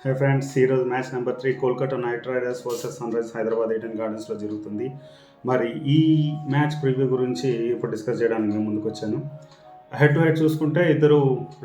High friends, ఈరోజు match number 3 Kolkata Knight Riders versus sun Risers Hyderabad Eden గార్డెన్స్లో జరుగుతుంది. మరి ఈ మ్యాచ్ ప్రివ్యూ గురించి ఇప్పుడు డిస్కస్ చేయడానికి నేను ముందుకు వచ్చాను. హెడ్ టు హెడ్ చూసుకుంటే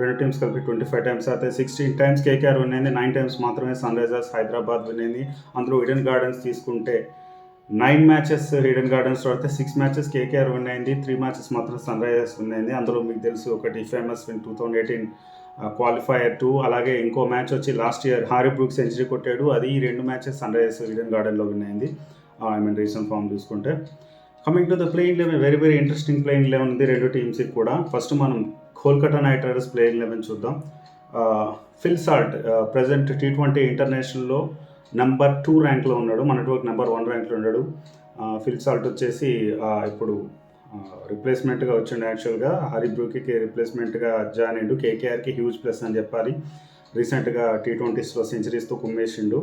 రెండు టీమ్స్ కలిపి 25 టైమ్స్ అయితే 16 టైమ్స్ కేకేఆర్ విన్ అయింది, 9 టైమ్స్ మాత్రమే సన్ రైజర్స్ హైదరాబాద్ విన్ అయింది. అందులో ఈడెన్ గార్డెన్స్ తీసుకుంటే 9 మ్యాచెస్ ఈడెన్ గార్డెన్స్లో అయితే 6 మ్యాచెస్ కేకేఆర్ విన్ అయింది, 3 మ్యాచెస్ మాత్రం సన్ రైజర్స్ విన్ అయింది. అందులో మీకు తెలుసు ఒకటి ఫేమస్ విన్ 2018 క్వాలిఫైయర్ 2, అలాగే ఇంకో మ్యాచ్ వచ్చి last year Harry Brook century కొట్టాడు, అది ఈ 2 మ్యాచెస్ సన్ రైజర్స్ ఈడెన్ గార్డెన్లో విన్ అయింది. రీసెంట్ ఫామ్ చూసుకుంటే coming to the playing eleven, very interesting playing eleven ఉంది రెండు టీమ్స్కి కూడా. ఫస్ట్ మనం Kolkata Knight Riders playing eleven చూద్దాం. ఫిల్ సాల్ట్ ప్రజెంట్ T20 ఇంటర్నేషనల్లో నెంబర్ 2 ర్యాంక్లో ఉన్నాడు, మన నెట్వర్క్ నెంబర్ 1 ర్యాంక్లో ఉన్నాడు. ఫిల్ సాల్ట్ వచ్చేసి ఇప్పుడు రిప్లేస్మెంట్గా వచ్చిండు. యాక్చువల్గా హరీ బ్రూక్కి రిప్లేస్మెంట్గా జాయిన్ అయ్యిండు. కేకేఆర్కి హ్యూజ్ ప్లస్ అని చెప్పాలి. రీసెంట్గా T20స్లో సెంచరీస్తో కుమ్మేసిండు.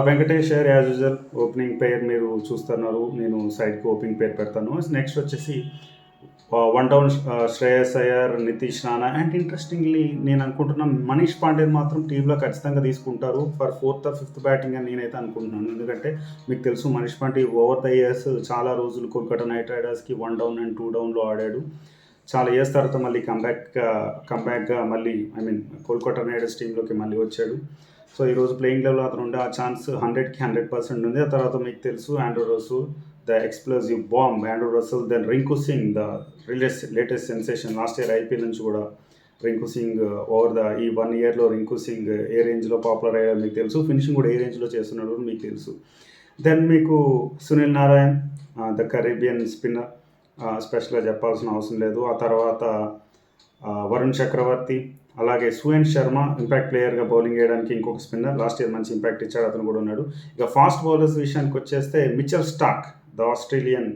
Venkatesh Iyer as usual opening pair మీరు చూస్తున్నారు, నేను సైడ్కి ఓపెనింగ్ పేర్ పెడతాను. నెక్స్ట్ వచ్చేసి 1 down Shreyas Iyer, Nitish Rana and interestingly నేను అనుకుంటున్నాను మనీష్ పాండేని మాత్రం టీంలో ఖచ్చితంగా తీసుకుంటారు for 4th or 5th batting అని నేనైతే అనుకుంటున్నాను. ఎందుకంటే మీకు తెలుసు Manish Pandey over the years చాలా రోజులు కోల్కతా నైట్ రైడర్స్కి 1 డౌన్ అండ్ 2 డౌన్లో ఆడాడు. చాలా ఇయర్స్ తర్వాత మళ్ళీ కంబ్యాక్గా మళ్ళీ కోల్కతా నైట్ రైడర్స్ టీంలోకి మళ్ళీ వచ్చాడు. సో ఈరోజు ప్లేయింగ్ లెవెల్ అతను ఉండే ఆ ఛాన్స్ 100కి 100% ఉంది. ఆ తర్వాత మీకు తెలుసు Andre Russell, the explosive bomb Andre Russell, then Rinku Singh, the latest sensation. Last year IPL నుంచి కూడా రింకు సింగ్ ఈ 1 yearలో రింకు సింగ్ ఏ రేంజ్లో పాపులర్ అయ్యారో మీకు తెలుసు, ఫినిషింగ్ కూడా ఏ రేంజ్లో చేస్తున్నాడు మీకు తెలుసు. దెన్ మీకు Sunil Narine, the Caribbean spinner, స్పెషల్గా చెప్పాల్సిన అవసరం లేదు. ఆ తర్వాత వరుణ్ చక్రవర్తి, అలాగే సుయన్ శర్మ ఇంపాక్ట్ ప్లేయర్గా బౌలింగ్ వేయడానికి ఇంకొక స్పిన్నర్, లాస్ట్ ఇయర్ మంచి ఇంపాక్ట్ ఇచ్చాడు, అతను కూడా ఉన్నాడు. ఇక ఫాస్ట్ బౌలర్స్ విషయానికి వచ్చేస్తే Mitchell Starc, the Australian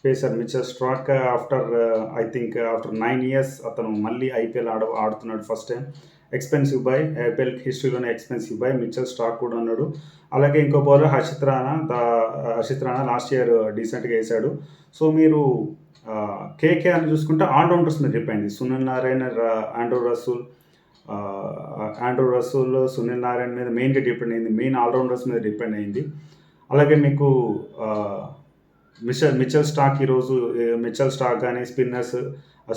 pacer Mitchell Starc after 9 years అతను మళ్ళీ ఐపీఎల్ ఆడుతున్నాడు first time. Expensive buy, IPL హిస్టరీలోనే ఎక్స్పెన్సివ్ బై మిచెల్ స్టార్క్ కూడా ఉన్నాడు. అలాగే ఇంకో bowler Harshit Rana last year డీసెంట్గా వేశాడు. సో మీరు కేకేఆర్ని చూసుకుంటే ఆల్రౌండర్స్ మీద డిపెండ్ అయింది. సునీల్ నారాయణ్, ఆండ్రూ రసూల్ సునీల్ నారాయణ్ మీద మెయిన్గా డిపెండ్ అయింది, మెయిన్ ఆల్రౌండర్స్ మీద డిపెండ్ అయింది. అలాగే మీకు మిచెల్ స్టార్క్ కానీ స్పిన్నర్స్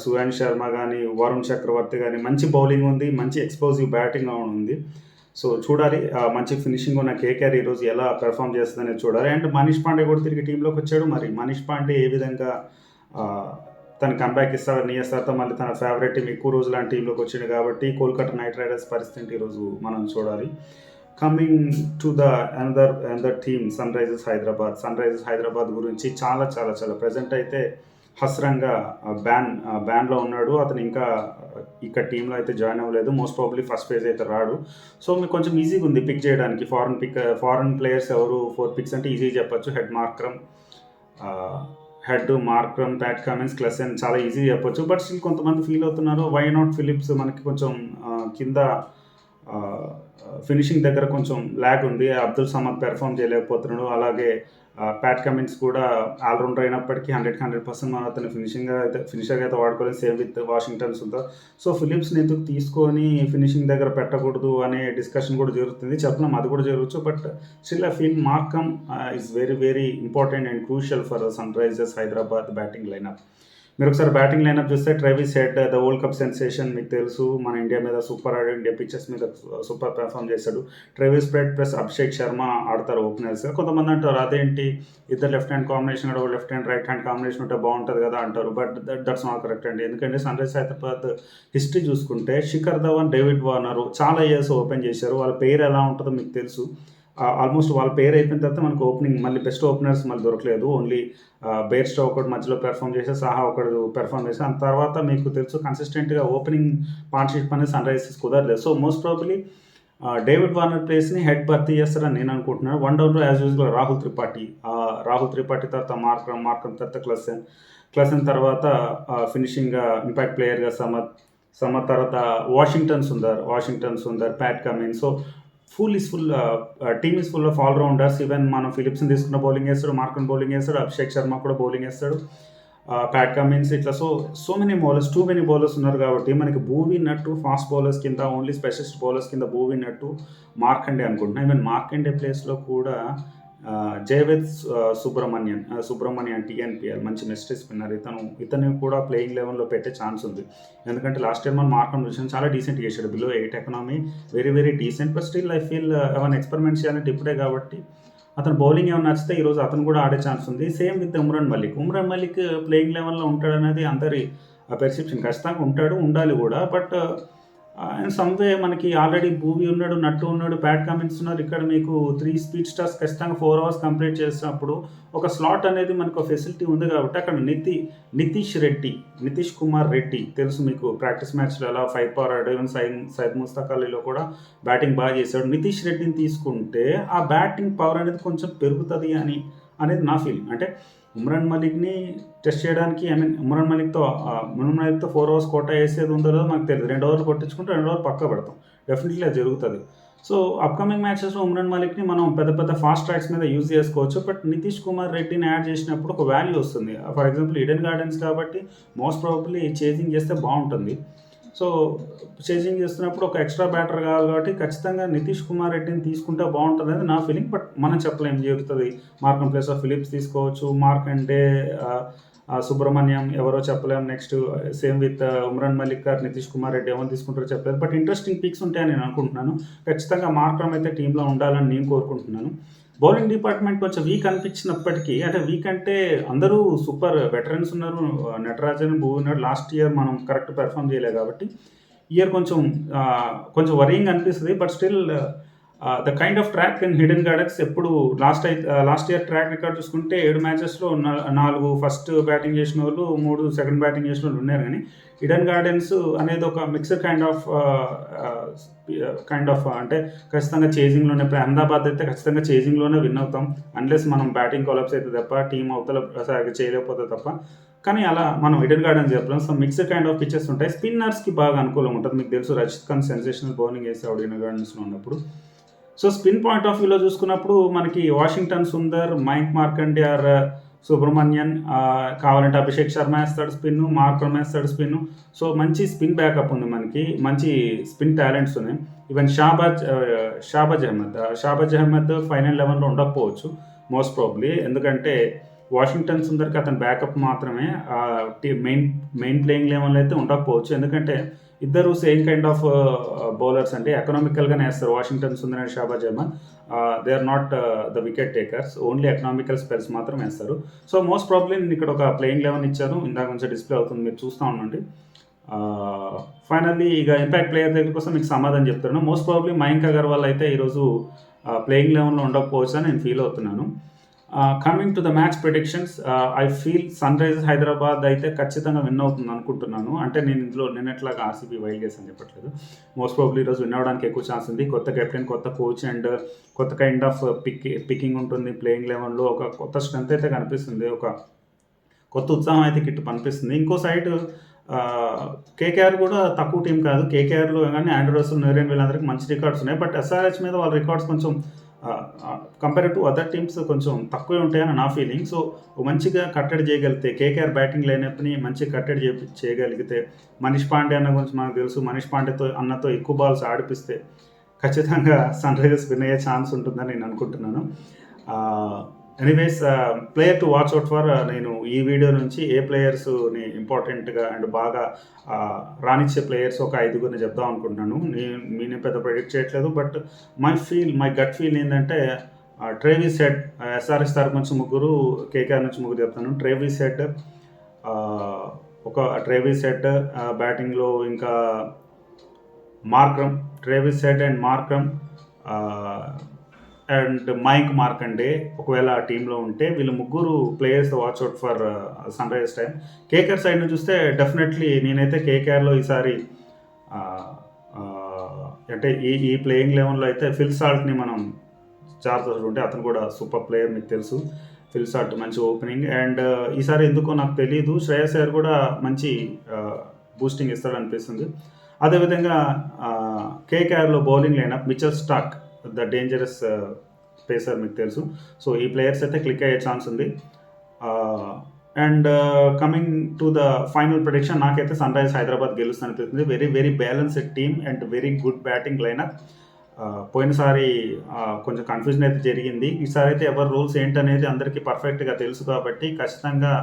సుయాన్ శర్మ కానీ వరుణ్ చక్రవర్తి కానీ మంచి బౌలింగ్ ఉంది, మంచి ఎక్స్ప్లోజివ్ బ్యాటింగ్ ఉంది. సో చూడాలి, మంచి ఫినిషింగ్ ఉన్న కేకేఆర్ ఈరోజు ఎలా పెర్ఫామ్ చేస్తుందనేది చూడాలి. అండ్ మనీష్ పాండే కూడా తిరిగి టీంలోకి వచ్చాడు. మరి మనీష్ పాండే ఏ విధంగా తన కంబ్యాక్ ఇస్తాడని తర్వాత మళ్ళీ తన ఫేవరెట్ టీం ఎక్కువ రోజులు లాంటి టీంలోకి వచ్చింది కాబట్టి కోల్కతా నైట్ రైడర్స్ పరిస్థితి ఈరోజు మనం చూడాలి. Coming to the another team sun Risers Hyderabad గురించి చాలా చాలా చాలా ప్రజెంట్ అయితే హస్రంగా బ్యాన్లో ఉన్నాడు. అతను ఇంకా ఇక్కడ టీంలో అయితే జాయిన్ అవ్వలేదు, మోస్ట్ ప్రాబబ్లీ ఫస్ట్ ఫేజ్ అయితే రాడు. సో మీకు కొంచెం ఈజీగా ఉంది పిక్ చేయడానికి. ఫారెన్ ప్లేయర్స్ ఎవరు 4 picks అంటే ఈజీ చెప్పొచ్చు. హెడ్ మార్క్రమ్, ప్యాట్ కమిన్స్, క్లెసెన్, చాలా ఈజీ చెప్పొచ్చు. బట్ స్టిల్ కొంతమంది ఫీల్ అవుతున్నారు వై నాట్ ఫిలిప్స్, మనకి కొంచెం కింద ఫినిషింగ్ దగ్గర కొంచెం ల్యాగ్ ఉంది, అబ్దుల్ సమద్ పెర్ఫామ్ చేయలేకపోతున్నాడు. అలాగే ప్యాట్ కమిన్స్ కూడా ఆల్రౌండర్ అయినప్పటికీ 100% మనం అతను ఫినిషర్గా అయితే వాడుకోలేదు. Same with Washington Sundar. So ఫిలిప్స్ని ఎందుకు తీసుకొని ఫినిషింగ్ దగ్గర పెట్టకూడదు అనే డిస్కషన్ కూడా జరుగుతుంది. చెప్పలేం, అది కూడా జరగచ్చు. But still I feel Markram is very important and crucial for sun Risers Hyderabad batting lineup. మీరు ఒకసారి బ్యాటింగ్ లైనప్ చూస్తే Travis Head, the world cup sensation, మీకు తెలుసు మన ఇండియా మీద సూపర్ ఆడాడు, ఇండియా పిక్చర్స్ మీద సూపర్ పెర్ఫామ్ చేశాడు. Travis Head plus Abhishek Sharma ఆడతారు ఓపెనర్స్గా. కొంతమంది అంటారు అదేంటి ఇద్దరు left hand combination, left hand right hand combination ఉంటే బాగుంటుంది కదా అంటారు. బట్ దట్స్ నాట్ కరెక్ట్ అండి. ఎందుకంటే సన్ రైజర్స్ హైదరాబాద్ హిస్టరీ చూసుకుంటే శిఖర్ ధవన్, డేవిడ్ వార్నర్ చాలా ఇయర్స్ ఓపెన్ చేశారు. వాళ్ళ పేరు ఎలా ఉంటుందో మీకు తెలుసు. ఆల్మోస్ట్ వాళ్ళ పేరు అయిపోయిన తర్వాత మనకు ఓపెనింగ్ మళ్ళీ బెస్ట్ ఓపెనర్స్ మళ్ళీ దొరకలేదు. ఓన్లీ బేర్స్టో ఒకటి మధ్యలో పెర్ఫామ్ చేసి, సాహా ఒకటి పెర్ఫామ్ చేసి, ఆ తర్వాత మీకు తెలుసు కన్సిస్టెంట్గా ఓపెనింగ్ పార్ట్నర్షిప్ అనేది సన్ రైజర్స్ కుదరలేదు. So most probably David Warner ప్లేస్ని హెడ్ భర్తీ చేస్తారని నేను అనుకుంటున్నాను. 1 డౌన్లో యాజ్ యూజువల్ రాహుల్ త్రిపాఠి తర్వాత మార్క్రమ్ తర్వాత క్లసెన్ తర్వాత ఫినిషింగ్గా ఇంపాక్ట్ ప్లేయర్గా సమత్ తర్వాత Washington Sundar, Pat Cummins. So team is full of allrounders. Even మనం ఫిలిప్స్ని తీసుకున్న బౌలింగ్ వేస్తాడు, మార్కన్ బౌలింగ్ వేస్తాడు, అభిషేక్ శర్మ కూడా బౌలింగ్ వేస్తాడు. ప్యాట్ కమిన్స్ ఇట్లా so many bowlers, too many bowlers ఉన్నారు కాబట్టి మనకి భూవీ నట్టు ఫాస్ట్ బౌలర్స్ కింద, ఓన్లీ స్పెషలిస్ట్ బౌలర్స్ కింద భూవీ నట్టు, మార్కండే అనుకుంటున్నాను. ఈవెన్ మార్కండే ప్లేస్లో కూడా జయవేద్ సుబ్రమణ్యన్ టీఎన్పిఎల్ మంచి మిస్టరీ స్పిన్నర్, ఇతను కూడా ప్లేయింగ్ లెవెన్లో పెట్టే ఛాన్స్ ఉంది. ఎందుకంటే లాస్ట్ ఇయర్ మనం మార్కం చూసాం, చాలా డీసెంట్ చేశాడు, below 8 economy, very very decent. But still I feel ఏమైనా ఎక్స్పెరిమెంట్ చేయాలంటే ఇప్పుడే కాబట్టి అతను బౌలింగ్ ఏమైనా నచ్చితే ఈరోజు అతను కూడా ఆడే ఛాన్స్ ఉంది. Same with Umran Malik playing లెవెన్లో ఉంటాడనేది అందరి పెర్సెప్షన్. ఖచ్చితంగా ఉంటాడు, ఉండాలి కూడా. బట్ అండ్ సమ్వే మనకి ఆల్రెడీ భూవీ ఉన్నాడు, నట్టు ఉన్నాడు, ప్యాట్ కమిన్స్ ఉన్నారు. ఇక్కడ మీకు 3 స్పీడ్ స్టార్స్ ఖచ్చితంగా 4 అవర్స్ కంప్లీట్ చేసినప్పుడు ఒక స్లాట్ అనేది మనకు ఒక ఫెసిలిటీ ఉంది కాబట్టి అక్కడ నితీష్ కుమార్ రెడ్డి తెలుసు మీకు, ప్రాక్టీస్ మ్యాచ్లో ఎలా 5 పవర్ ఆడాడు. ఈవెన్ సైద్ ముస్తాక్ అలీలో కూడా బ్యాటింగ్ బాగా చేశాడు. నితీష్ రెడ్డిని తీసుకుంటే ఆ బ్యాటింగ్ పవర్ అనేది కొంచెం పెరుగుతుంది అనేది నా ఫీలింగ్. అంటే ఉమ్రాన్ మలిక్ని టెస్ట్ చేయడానికి, ఉమ్రాన్ మలిక్తో 4 అవర్స్ కోట వేసేది ఉందో లేదో నాకు తెలియదు. 2 ఓవర్లు కొట్టించుకుంటే 2 ఓవర్లు పక్కా పెడతాం, డెఫినెట్లీ అది జరుగుతుంది. సో అప్కమింగ్ మ్యాచెస్లో ఉమ్రాన్ మలిక్ని మనం పెద్ద పెద్ద ఫాస్ట్ ట్రాక్స్ మీద యూజ్ చేసుకోవచ్చు. బట్ నితీష్ కుమార్ రెడ్డిని యాడ్ చేసినప్పుడు ఒక వాల్యూ వస్తుంది. ఫర్ ఎగ్జాంపుల్ ఈడెన్ గార్డెన్స్ కాబట్టి మోస్ట్ ప్రాబబ్లీ చేజింగ్ చేస్తే బాగుంటుంది. సో చేజింగ్ చేస్తున్నప్పుడు ఒక ఎక్స్ట్రా బ్యాటర్ కావాలి కాబట్టి ఖచ్చితంగా నితీష్ కుమార్ రెడ్డిని తీసుకుంటే బాగుంటుంది అనేది నా ఫీలింగ్. బట్ మనం చెప్పలేం జరుగుతుంది. మార్కన్ ప్లేస్ ఆఫ్ ఫిలిప్స్ తీసుకోవచ్చు, మార్కండే, సుబ్రహ్మణ్యం, ఎవరో చెప్పలేం. Next same with Umran Malik గారు, నితీష్ కుమార్ రెడ్డి ఎవరు తీసుకుంటారో చెప్పలేదు. బట్ ఇంట్రెస్టింగ్ పిక్స్ ఉంటాయని నేను అనుకుంటున్నాను. ఖచ్చితంగా మార్కం అయితే టీంలో ఉండాలని నేను కోరుకుంటున్నాను. బౌలింగ్ డిపార్ట్మెంట్ కొంచెం వీక్ అనిపించినప్పటికీ, అంటే వీక్ అంటే అందరూ సూపర్ వెటరన్స్ ఉన్నారు. నటరాజన్, భూవీ ఉన్నాడు. లాస్ట్ ఇయర్ మనం కరెక్ట్ పెర్ఫామ్ చేయలేదు కాబట్టి ఇయర్ కొంచెం వరీయింగ్ అనిపిస్తుంది. But still the kind of track in hidden gardens ఎప్పుడు లాస్ట్ ఇయర్ ట్రాక్ రికార్డ్ చూసుకుంటే 7 మ్యాచెస్లో 4 ఫస్ట్ బ్యాటింగ్ చేసిన వాళ్ళు, 3 సెకండ్ బ్యాటింగ్ చేసిన వాళ్ళు ఉన్నారు. కానీ హిడెన్ గార్డెన్స్ అనేది ఒక మిక్సర్ కైండ్ ఆఫ్ అంటే ఖచ్చితంగా చేజింగ్లోనే, ఇప్పుడు అహ్మదాబాద్ అయితే ఖచ్చితంగా చేజింగ్లోనే విన్ అవుతాం అన్లెస్ మనం బ్యాటింగ్ కొలాప్స్ అయితే తప్ప, టీం అవతల చేయలేకపోతే తప్ప. కానీ అలా మనం ఈడెన్ గార్డెన్స్ చెప్పలేం. So mixed kind of pitches ఉంటాయి. స్పిన్నర్స్కి బాగా అనుకూలం ఉంటుంది. మీకు తెలుసు రషీద్ ఖాన్ సెన్సేషనల్ బౌలింగ్ వేసేవాడు ఈడెన్ గార్డెన్స్లో ఉన్నప్పుడు. సో స్పిన్ పాయింట్ ఆఫ్ వ్యూలో చూసుకున్నప్పుడు మనకి వాషింగ్టన్ సుందర్, మయాంక్ మార్కండే ఆర్ సుబ్రహ్మణ్యన్, కావాలంటే అభిషేక్ శర్మ వేస్తాడు స్పిన్, మార్కరమ్ వేస్తాడు స్పిన్. సో మంచి స్పిన్ బ్యాకప్ ఉంది మనకి, మంచి స్పిన్ టాలెంట్స్ ఉన్నాయి. ఈవెన్ షాబాజ్ అహ్మద్ ఫైనల్ 11లో ఉండకపోవచ్చు మోస్ట్ ప్రాబ్లీ. ఎందుకంటే వాషింగ్టన్ సుందర్కి అతని బ్యాకప్ మాత్రమే, మెయిన్ ప్లేయింగ్ లెవెన్లో అయితే ఉండకపోవచ్చు. ఎందుకంటే ఇద్దరు సేమ్ కైండ్ ఆఫ్ బౌలర్స్, అంటే ఎకనామికల్గానే వేస్తారు. Washington Sundar and Shahbaz Ahmed they are not the wicket takers, only economical spells మాత్రం వేస్తారు. సో మోస్ట్ ప్రాబ్లీ నేను ఇక్కడ ఒక ప్లేయింగ్ 11 ఇచ్చాను, ఇందాక నుంచి డిస్ప్లే అవుతుంది, మీరు చూస్తూ ఉండండి. ఫైనల్లీ ఇక ఇంపాక్ట్ ప్లేయర్ దగ్గర కోసం మీకు సమాధానం చెప్తున్నాను. మోస్ట్ ప్రాబ్లీ మయాంక్ అగర్వాల్ అయితే ఈరోజు ప్లేయింగ్ 11లో ఉండకపోవచ్చు అని నేను ఫీల్ అవుతున్నాను. Coming to the match predictions, I feel sun Risers Hyderabad అయితే ఖచ్చితంగా విన్ అవుతుంది అనుకుంటున్నాను. అంటే నేను ఇందులో నిన్నట్లాగా ఆర్సీబీ వైల్డ్ గేస్ అని చెప్పట్లేదు. మోస్ట్ ప్రాబ్లీ ఈరోజు విన్ అవ్వడానికి ఎక్కువ ఛాన్స్ ఉంది. కొత్త కెప్టెన్, కొత్త కోచ్ అండ్ కొత్త కైండ్ ఆఫ్ పికింగ్ ఉంటుంది ప్లేయింగ్ 11లో. ఒక కొత్త స్ట్రెంత్ అయితే కనిపిస్తుంది, ఒక కొత్త ఉత్సాహం అయితే కిట్టు కనిపిస్తుంది. ఇంకో సైడ్ కేకేఆర్ కూడా తక్కువ టీం కాదు. కేకేఆర్లో కానీ ఆండ్రూస్, నరేన్ వీళ్ళందరికీ మంచి రికార్డ్స్ ఉన్నాయి. బట్ ఎస్ఆర్హెచ్ మీద వాళ్ళ రికార్డ్స్ కొంచెం కంపేర్ టు అదర్ టీమ్స్ కొంచెం తక్కువే ఉంటాయని నా ఫీలింగ్. సో మంచిగా కట్టడి చేయగలిగితే, కేకేఆర్ బ్యాటింగ్ లైనప్ని మంచిగా కట్టడి చేయగలిగితే, మనీష్ పాండే అన్న గురించి మనకు తెలుసు, మనీష్ పాండేతో అన్నతో ఎక్కువ బాల్స్ ఆడిపిస్తే ఖచ్చితంగా సన్ రైజర్స్ విన్ అయ్యే ఛాన్స్ ఉంటుందని నేను అనుకుంటున్నాను. Anyways, player to watch out for, నేను ఈ వీడియో నుంచి ఏ ప్లేయర్స్ని ఇంపార్టెంట్గా అండ్ బాగా రాణించే ప్లేయర్స్ ఒక 5గురిని చెప్దాం అనుకుంటున్నాను. నేను పెద్ద ప్రెడిక్ట్ చేయట్లేదు. బట్ మై గట్ ఫీల్ ఏంటంటే ట్రేవిస్ హెడ్, ఎస్ఆర్ఎస్ తరపు నుంచి 3, కేకేఆర్ నుంచి 3 చెప్తాను. ట్రేవిస్ హెడ్ బ్యాటింగ్లో, ఇంకా Travis Head and Markram and Mayank Markande ఒకవేళ ఆ టీంలో ఉంటే, వీళ్ళు 3 players watch out for Sunrisers time. KKR side నుంచి చూస్తే డెఫినెట్లీ నేనైతే కేకేఆర్లో ఈసారి అంటే ఈ ప్లేయింగ్ 11లో అయితే ఫిల్ సాల్ట్ని మనం జాగ్రత్తగా ఉంటే, అతను కూడా సూపర్ ప్లేయర్, మీకు తెలుసు. ఫిల్ సాల్ట్ మంచి ఓపెనింగ్. అండ్ ఈసారి ఎందుకో నాకు తెలియదు, శ్రేయస్ అయ్యర్ కూడా మంచి బూస్టింగ్ ఇస్తాడు అనిపిస్తుంది. అదేవిధంగా కేకేఆర్లో bowling lineup Mitchell Starc, the dangerous pacer, మీకు తెలుసు. సో ఈ ప్లేయర్స్ అయితే క్లిక్ అయ్యే ఛాన్స్ ఉంది. And coming to the final prediction, నాకైతే సన్ రైజర్స్ హైదరాబాద్ గెలుస్తుంది అనిపిస్తుంది. Very very balanced team and very good batting lineup. పోయినసారి కొంచెం కన్ఫ్యూజన్ అయితే జరిగింది. ఈసారి అయితే ఎవరి రూల్స్ ఏంటనేది అందరికీ పర్ఫెక్ట్గా తెలుసు కాబట్టి ఖచ్చితంగా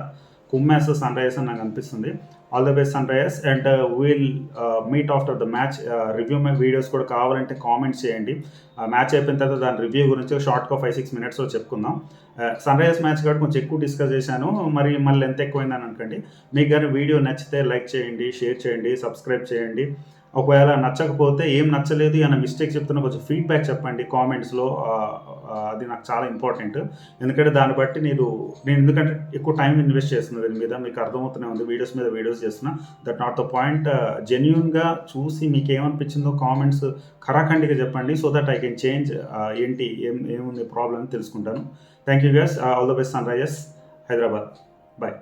కుమ్మేస్తుంది సన్ రైజర్స్ అని నాకు అనిపిస్తుంది. All the best sun Risers. And will meet after the match. Review videos కూడా కావాలంటే కామెంట్స్ చేయండి. మ్యాచ్ అయిపోయిన తర్వాత దాని రివ్యూ గురించి షార్ట్గా 5-6 మినిట్స్లో చెప్పుకుందాం. సన్ రైజర్స్ మ్యాచ్ కాబట్టి కొంచెం ఎక్కువ డిస్కస్ చేశాను, మరి మళ్ళీ ఎంత ఎక్కువైందని అనుకోండి. మీకు కానీ వీడియో నచ్చితే లైక్ చేయండి, షేర్ చేయండి, సబ్స్క్రైబ్ చేయండి. ఒకవేళ నచ్చకపోతే ఏం నచ్చలేదు అన్న మిస్టేక్ చెప్తున్నా కొంచెం ఫీడ్బ్యాక్ చెప్పండి కామెంట్స్లో. అది నాకు చాలా ఇంపార్టెంట్. ఎందుకంటే దాన్ని బట్టి నేను ఎందుకంటే ఎక్కువ టైం ఇన్వెస్ట్ చేస్తున్నా దీని మీద, మీకు అర్థమవుతూనే ఉంది. వీడియోస్ మీద వీడియోస్ చేస్తున్నా, దట్ నాట్ ద పాయింట్. జెన్యున్గా చూసి మీకు ఏమనిపించిందో కామెంట్స్ ఖరాఖండిగా చెప్పండి, so that I can change ఏంటి ఏముంది ప్రాబ్లం తెలుసుకుంటాను. Thank you guys. All the best sun Risers Hyderabad. Bye.